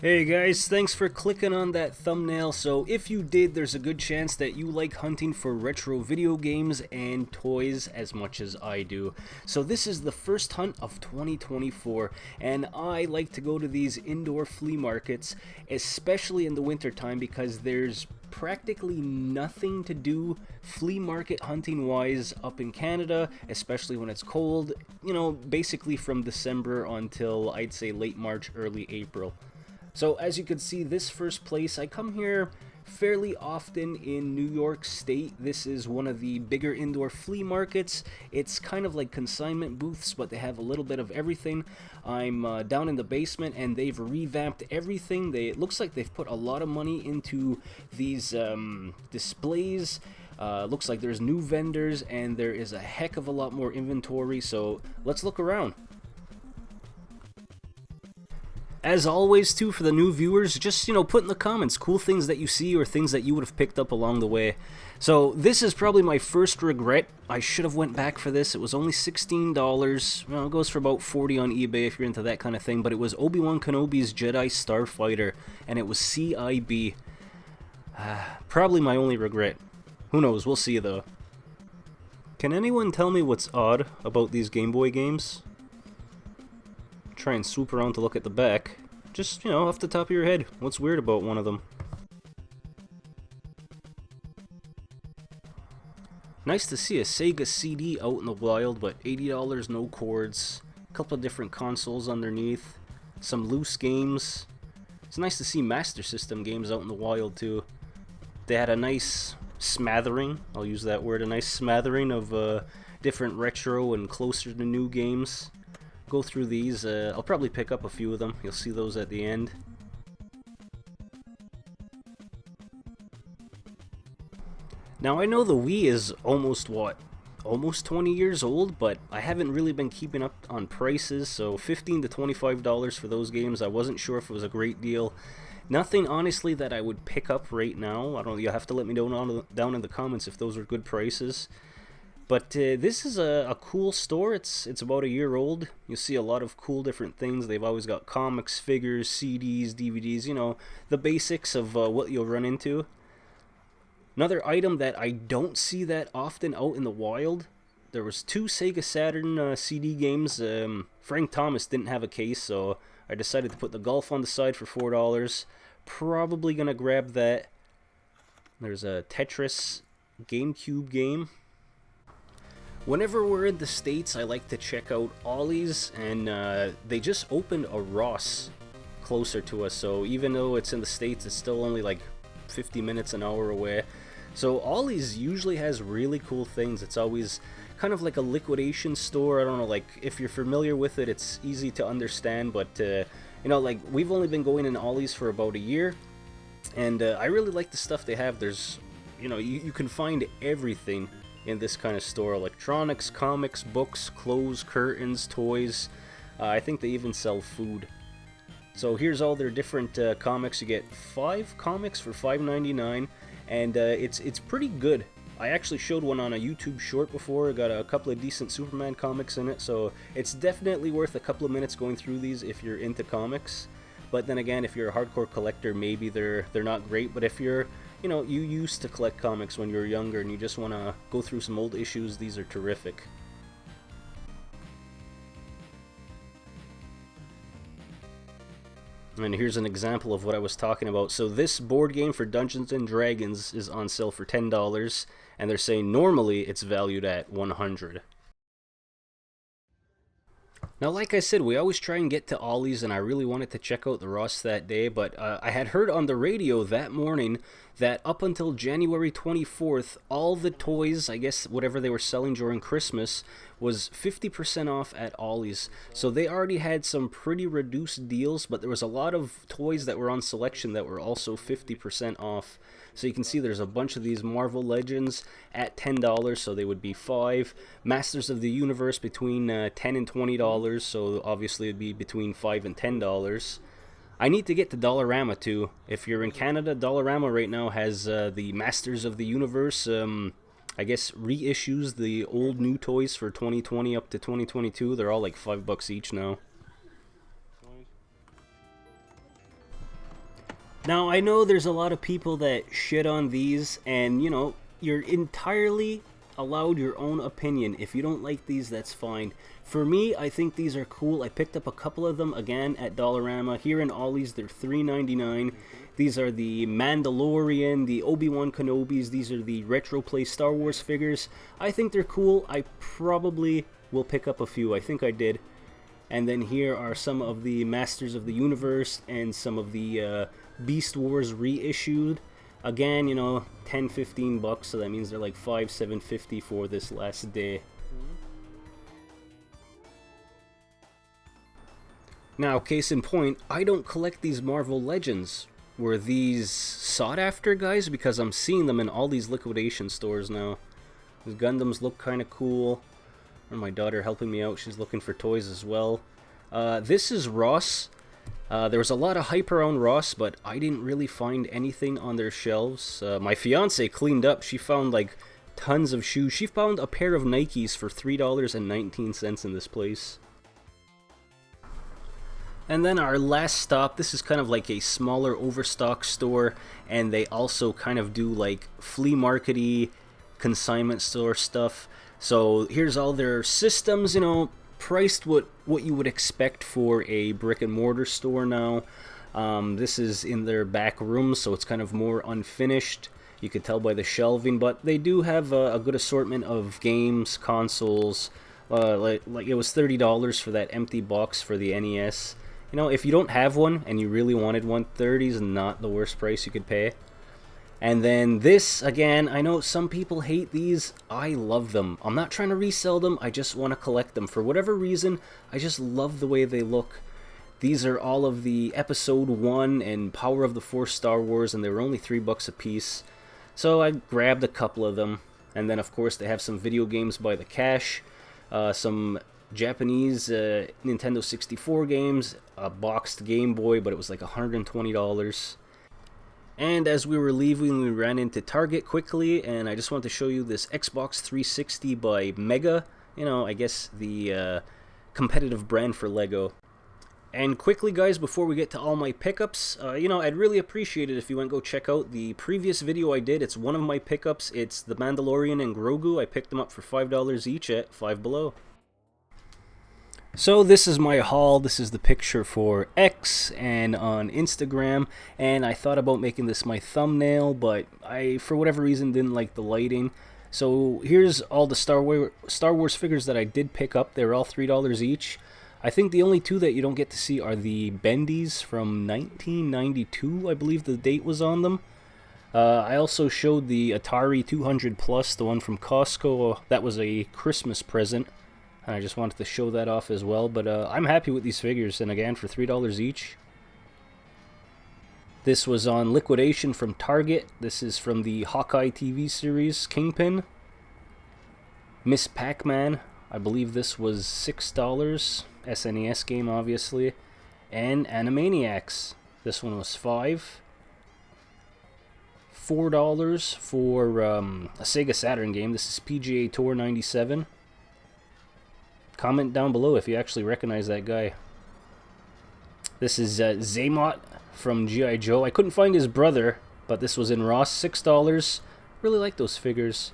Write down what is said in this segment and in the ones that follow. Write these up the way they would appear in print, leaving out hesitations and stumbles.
Hey guys, thanks for clicking on that thumbnail. So if you did, there's a good chance that you like hunting for retro video games and toys as much as I do. So this is the first hunt of 2024, and I like to go to these indoor flea markets, especially in the winter time, because there's practically nothing to do flea market hunting wise up in Canada, especially when it's cold, basically from December until I'd say late March, early April. So as you can see, this first place, I come here fairly often in New York State. This is one of the bigger indoor flea markets. It's kind of like consignment booths, but they have a little bit of everything. I'm down in the basement, and they've revamped everything. It looks like they've put a lot of money into these displays. Looks like there's new vendors, and there is a heck of a lot more inventory, so let's look around. As always, too, for the new viewers, just, put in the comments cool things that you see or things that you would have picked up along the way. So this is probably my first regret. I should have went back for this. It was only $16. Well, it goes for about $40 on eBay if you're into that kind of thing. But it was Obi-Wan Kenobi's Jedi Starfighter, and it was CIB. Probably my only regret. Who knows? We'll see, though. Can anyone tell me what's odd about these Game Boy games? Try and swoop around to look at the back. Just, off the top of your head, what's weird about one of them? Nice to see a Sega CD out in the wild, but $80, no cords. A couple of different consoles underneath. Some loose games. It's nice to see Master System games out in the wild, too. They had a nice smattering, I'll use that word, a nice smattering of different retro and closer to new games. Go through these. I'll probably pick up a few of them. You'll see those at the end. Now I know the Wii is almost 20 years old, but I haven't really been keeping up on prices, so $15 to $25 for those games. I wasn't sure if it was a great deal. Nothing, honestly, that I would pick up right now. I don't know, you'll have to let me know down in the comments if those are good prices. But this is a cool store. It's about a year old. You'll see a lot of cool different things. They've always got comics, figures, CDs, DVDs, the basics of what you'll run into. Another item that I don't see that often out in the wild, there was two Sega Saturn CD games. Frank Thomas didn't have a case, so I decided to put the Golf on the side for $4. Probably going to grab that. There's a Tetris GameCube game. Whenever we're in the States, I like to check out Ollie's, and they just opened a Ross closer to us, so even though it's in the States, it's still only like 50 minutes, an hour away. So Ollie's usually has really cool things. It's always kind of like a liquidation store. I don't know, like, if you're familiar with it, it's easy to understand, but, like, we've only been going in Ollie's for about a year, and I really like the stuff they have. There's, you can find everything in this kind of store. Electronics, comics, books, clothes, curtains, toys. I think they even sell food. So here's all their different comics. You get 5 comics for $5.99, and it's pretty good. I actually showed one on a YouTube short before. Got a couple of decent Superman comics in it, so it's definitely worth a couple of minutes going through these if you're into comics. But then again, if you're a hardcore collector, maybe they're not great. But if you're you used to collect comics when you were younger and you just want to go through some old issues, these are terrific. And here's an example of what I was talking about. So this board game for Dungeons and Dragons is on sale for $10, and they're saying normally it's valued at $100. Now, like I said, we always try and get to Ollie's, and I really wanted to check out the Ross that day, but I had heard on the radio that morning that up until January 24th, all the toys, I guess whatever they were selling during Christmas, was 50% off at Ollie's. So they already had some pretty reduced deals, but there was a lot of toys that were on selection that were also 50% off. So you can see there's a bunch of these Marvel Legends at $10, so they would be $5. Masters of the Universe between $10 and $20, so obviously it'd be between $5 and $10. I need to get to Dollarama too. If you're in Canada, Dollarama right now has the Masters of the Universe, I guess reissues the old new toys for 2020 up to 2022. They're all like $5 each now. Now, I know there's a lot of people that shit on these, and you know, you're entirely allowed your own opinion. If you don't like these, that's fine. For me, I think these are cool. I picked up a couple of them again at Dollarama. Here in Ollie's, they're $3.99. These are the Mandalorian, the Obi-Wan Kenobis. These are the Retro Play Star Wars figures. I think they're cool. I probably will pick up a few. I think I did. And then here are some of the Masters of the Universe and some of the Beast Wars reissued. Again, you know, 10-15 bucks, so that means they're like 5-7.50 for this last day. Now, case in point, I don't collect these Marvel Legends. Were these sought after, guys? Because I'm seeing them in all these liquidation stores now. These Gundams look kind of cool. Or my daughter helping me out, she's looking for toys as well. This is Ross. There was a lot of hype around Ross, but I didn't really find anything on their shelves. My fiance cleaned up. She found like tons of shoes. She found a pair of Nikes for $3.19 in this place. And then our last stop, this is kind of like a smaller overstock store, and they also kind of do like flea market-y consignment store stuff. So here's all their systems, you know, priced what you would expect for a brick and mortar store now. This is in their back room, so it's kind of more unfinished. You could tell by the shelving, but they do have a good assortment of games, consoles. Like it was $30 for that empty box for the NES. You know, if you don't have one and you really wanted one, $30 is not the worst price you could pay. And then this, again, I know some people hate these. I love them. I'm not trying to resell them. I just want to collect them. For whatever reason, I just love the way they look. These are all of the Episode 1 and Power of the Force Star Wars, and they were only $3 a piece. So I grabbed a couple of them. And then, of course, they have some video games by the cache. Some Japanese Nintendo 64 games, a boxed Game Boy, but it was like $120. And as we were leaving, we ran into Target quickly, and I just wanted to show you this Xbox 360 by Mega. You know, I guess the competitive brand for Lego. And quickly, guys, before we get to all my pickups, you know, I'd really appreciate it if you went go check out the previous video I did. It's one of my pickups. It's the Mandalorian and Grogu. I picked them up for $5 each at Five Below. So this is my haul. This is the picture for X and on Instagram, and I thought about making this my thumbnail, but I, for whatever reason, didn't like the lighting. So here's all the Star Wars figures that I did pick up. They're all $3 each. I think the only two that you don't get to see are the Bendies from 1992, I believe the date was on them. I also showed the Atari 200 Plus, the one from Costco. That was a Christmas present. I just wanted to show that off as well, but I'm happy with these figures, and again, for $3 each. This was on liquidation from Target. This is from the Hawkeye TV series, Kingpin. Miss Pac-Man, I believe this was $6, SNES game, obviously. And Animaniacs, this one was $5. $4 for a Sega Saturn game. This is PGA Tour 97. Comment down below if you actually recognize that guy. This is Zaymot from G.I. Joe. I couldn't find his brother, but this was in Ross, $6. Really like those figures.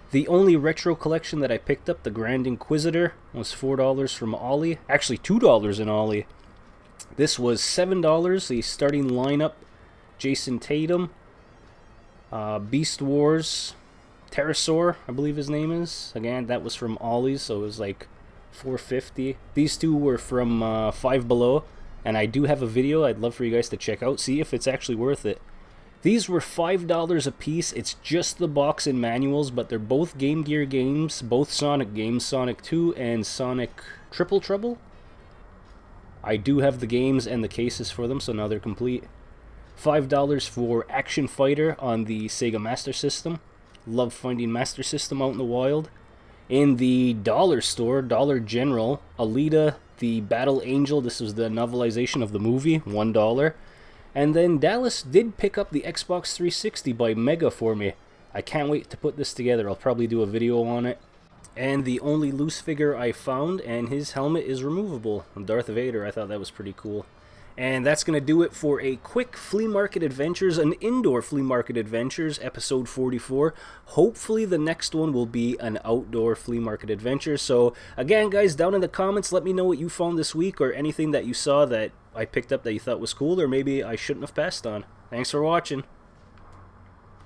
The only retro collection that I picked up, the Grand Inquisitor, was $4 from Ollie. Actually, $2 in Ollie. This was $7, the starting lineup. Jason Tatum, Beast Wars, Pterosaur, I believe his name is. Again, that was from Ollie's, so it was like $4.50. These two were from Five Below, and I do have a video I'd love for you guys to check out, see if it's actually worth it. These were $5 a piece. It's just the box and manuals, but they're both Game Gear games, both Sonic games, Sonic 2 and Sonic Triple Trouble. I do have the games and the cases for them, so now they're complete. $5 for Action Fighter on the Sega Master System. Love finding Master System out in the wild. In the dollar store, Dollar General, Alita, the Battle Angel. This was the novelization of the movie, $1. And then Dallas did pick up the Xbox 360 by Mega for me. I can't wait to put this together. I'll probably do a video on it. And the only loose figure I found, and his helmet is removable. Darth Vader, I thought that was pretty cool. And that's going to do it for a quick flea market adventures, an indoor flea market adventures, episode 44. Hopefully the next one will be an outdoor flea market adventure. So again, guys, down in the comments, let me know what you found this week or anything that you saw that I picked up that you thought was cool or maybe I shouldn't have passed on. Thanks for watching.